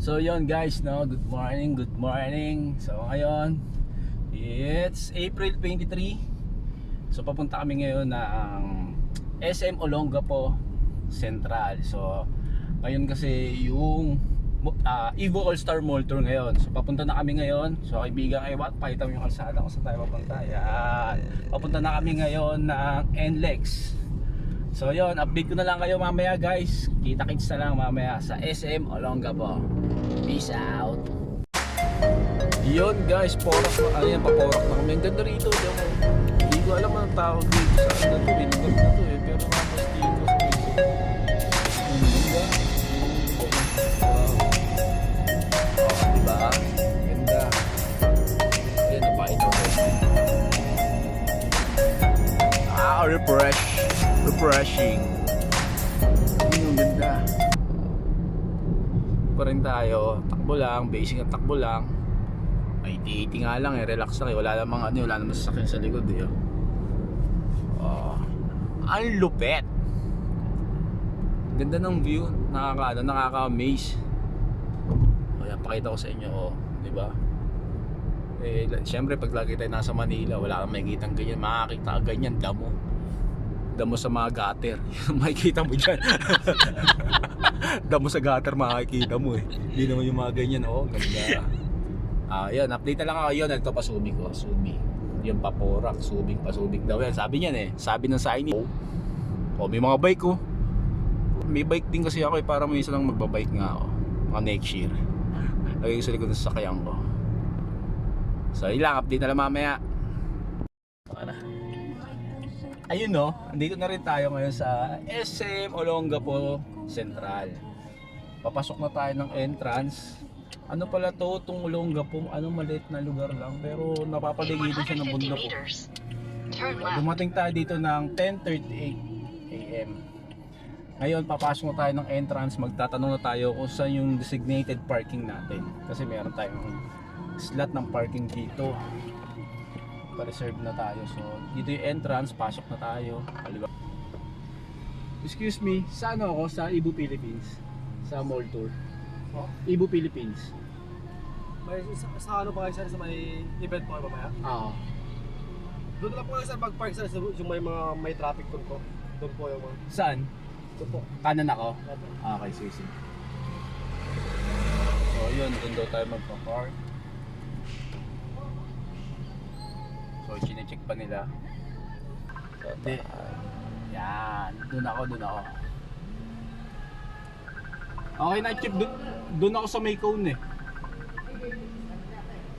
So yon guys, no, good morning, good morning. So ngayon, it's April 23. So papunta kami ngayon ng SM Olongapo Central. So ngayon kasi yung Evo All-Star Mall Tour ngayon. So papunta na kami ngayon. So kaibigan, pakita mo yung kalsada kung saan tayo papunta. Yan. Papunta na kami ngayon ng NLEX. So yun, update ko na lang kayo mamaya guys. Kita-kits na lang mamaya sa SM Olongapo. Peace out. Yun guys, porak na. Ayan, paporak na kami. Ang ganda rito. Hindi ko alam ang tawag dito sa akin na to. Lugar na to eh. Pero mapas dito sa dito. Ang ganda. Wow. Diba? Ganda. Ayan, napakita ko. Refreshing. Ang ganda. Pa rin tayo, takbo lang, basic na takbo lang. Ay, iti nga lang eh, relax lang eh. Wala namang sasakyan sa likod eh. Ang lupet. Ganda ng view, nakaka-amaze. Kaya pakita ko sa inyo, di ba? Eh, syempre pag lagi tayo nasa Manila, wala kang makikita ganyan, makakita ka ganyan, damo sa mga gutter. Makikita mo dyan. Damo sa gutter makikita mo eh. Hindi naman yung mga ganyan. Ganda. Yan, update na lang ako yun. Ito pasubig ko, subi. Yung paporak, pasubig daw yan. Sabi niyan eh, sabi ng sign. May mga bike ko. May bike din kasi ako eh, para may isa lang magbabike nga ako. Mga next year. Lagay ko sa likod ng sasakyan ko. So yun lang, update na lang mamaya. Ayun no, andito na rin tayo ngayon sa SM Olongapo Central. Papasok na tayo ng entrance. Ano pala to, itong Olongapo, maliit na lugar lang, pero napapaligid siya ng bundok. Dumating tayo dito ng 10:38 AM. Ngayon papasok na tayo ng entrance, magtatanong na tayo kung saan yung designated parking natin. Kasi meron tayong slot ng parking dito. Pa-reserve na tayo. So dito yung entrance, pasok na tayo. Excuse me, saan ako? Sa Evo Philippines. Sa mall tour. Evo Philippines. May sa ano pa kayo sa may event po mamaya? Oo. Doon lang po kayo sa pag-park sa yung may traffic doon po. Doon po yung mga. Saan? Doon po. Kanan ako? Okay, sige. So yun, doon daw tayo magpa-park. So chine-check pa nila. So yan, doon ako. Okay na, check doon ako sa may cone eh.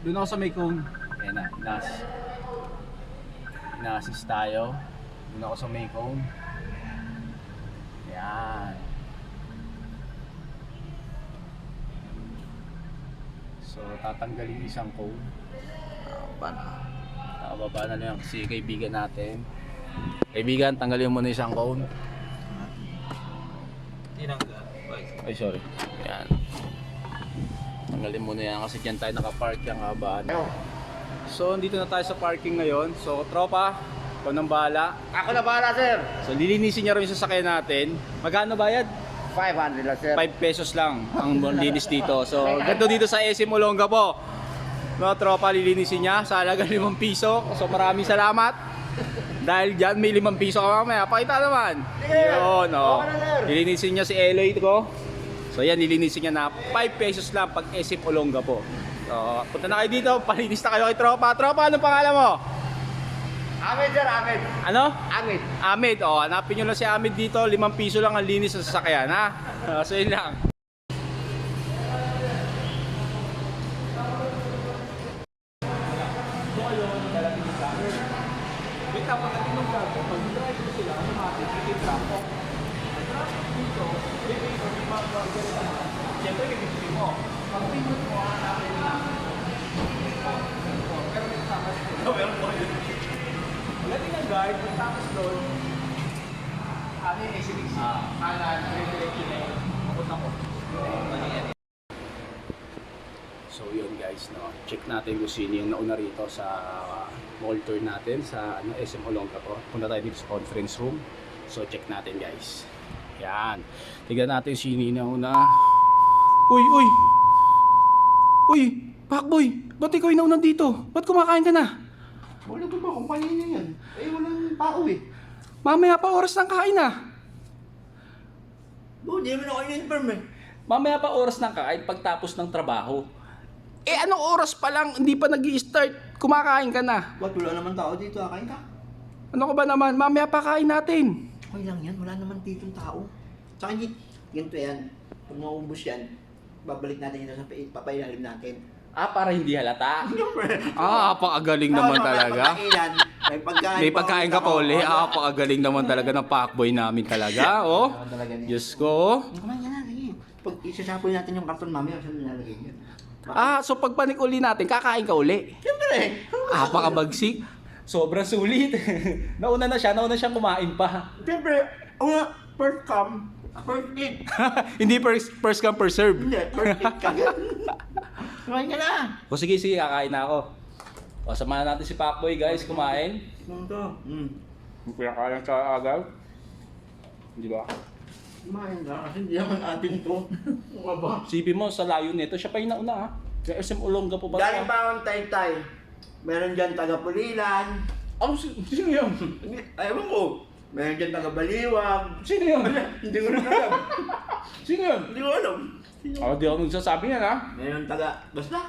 Doon ako sa may cone. Ayan na, ina-assist tayo. Doon ako sa may cone. Yan. So tatanggalin isang cone. Baba na lang kasi kaibigan natin. Kaibigan, tanggalin mo na isang cone. Ay, sorry. Yan. Tanggalin mo na yan kasi dyan tayo nakapark yung kabaan. So, dito na tayo sa parking ngayon. So, tropa, ikaw nang bahala. Ako na bahala, sir. So, lilinisin niya rin yung sasakyan natin. Magkano bayad? 500 lang, sir. 5 pesos lang ang linis dito. So, ganito dito sa SM Olongapo. No, tropa, lilinisin niya sa halagang 5 piso. So maraming salamat. Dahil dyan may 5 piso ka mamaya. Pakita naman. Yun, lilinisin niya si Eloy ko. So yan, lilinisin niya na 5 pesos lang pag SM Olongapo. So punta na kayo dito, palinis na kayo kay tropa. Tropa, anong pangalan mo? Ahmed, sir, Ahmed. Ano? Ahmed. Ahmed, hanapin nyo lang si Ahmed dito. 5 piso lang ang linis sa sasakyan, ha? So yun lang. Siyempre, kikipin mo. Pag pinot mo, hanapin mo lang. Pero may takas doon. Meron po yun. Lating ang guard, may takas doon. Ano yung SMX? Kanan, diretso na yun. Mapunta ko. So yun guys, no? Check natin kung sino yung nauna rito sa mall tour natin sa SM Olongapo. Punta tayo dito sa conference room. So check natin guys. Yan. Tignan natin sino yung nauna. Uy! Uy, Pacboy, ba't ikaw inauna dito? Ba't kumakain ka na? Wala ko ba kung kanina yan? Eh, walang tao eh. Mamaya pa oras ng kain na. Hindi naman ako in-inform eh. Mamaya pa oras ng kain pagtapos ng trabaho. Eh anong oras pa lang, hindi pa nag-i-start, kumakain ka na. Ba't wala naman tao dito? Kain ka? Ano ka ba naman? Mamaya pa kain natin. Okay lang yan, wala naman ditong tao. Tsaka hindi, ganito yan. Pag maubos yan, babalik natin yun sa papailalim natin. Ah, para hindi halata. Ah, pakagaling naman talaga. May pagkain ka pa uli. Ah, pakagaling naman talaga ng Pacboy namin talaga. Oh, Diyos ko. Kumain ka na, sige. Pag isasapoy natin yung karton mamaya, saan nilalagay yan? Ah, so pagbalik uli natin, kakain ka uli. Siyempre! Ah, pakabagsik. Sobrang sulit. nauna na siyang kumain pa. Siyempre, first come, first eat. Hindi first come, first serve. Hindi, first eat ka. Kumain ka na! O sige, kakain na ako. O, samahan natin si Pacboy guys, kumain. Ano to? Pinakain sa agaw. Di ba? Kumain ka kasi hindi naman atin to. Ano ba? Sipin mo, sa layo nito, siya pa yung nauna ha. Sa SM Olonga po ba? Galing pa akong Taytay. Meron dyan taga-Pulilan. Oh, sino yun? Ewan ko. Meron dyan taga-Baliwag. Sino yun? Hindi ko rin alam. Sino yun? Hindi ko alam. Oh, di ako nagsasabi yan ha. Meron basta.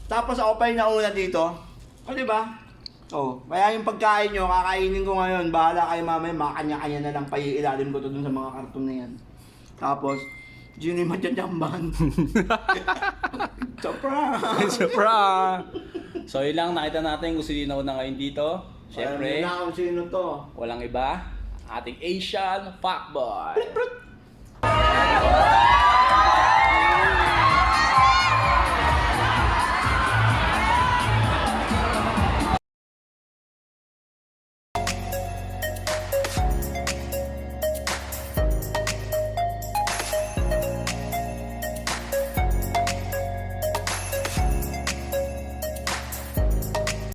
Tapos ako pa yung nauna dito. O, di ba? Oh, kaya yung pagkain nyo, kakainin ko ngayon. Bahala kayo mamaya, makanya-kanya na lang paiilalim ko to dun sa mga karton na yan. Tapos, yun yung matyatyambahan. Surprise! Surprise! So yun lang, nakita natin kung sino na ngayon dito. Siyempre, Alam na kung sino to. walang iba, ating Asian Pacboy.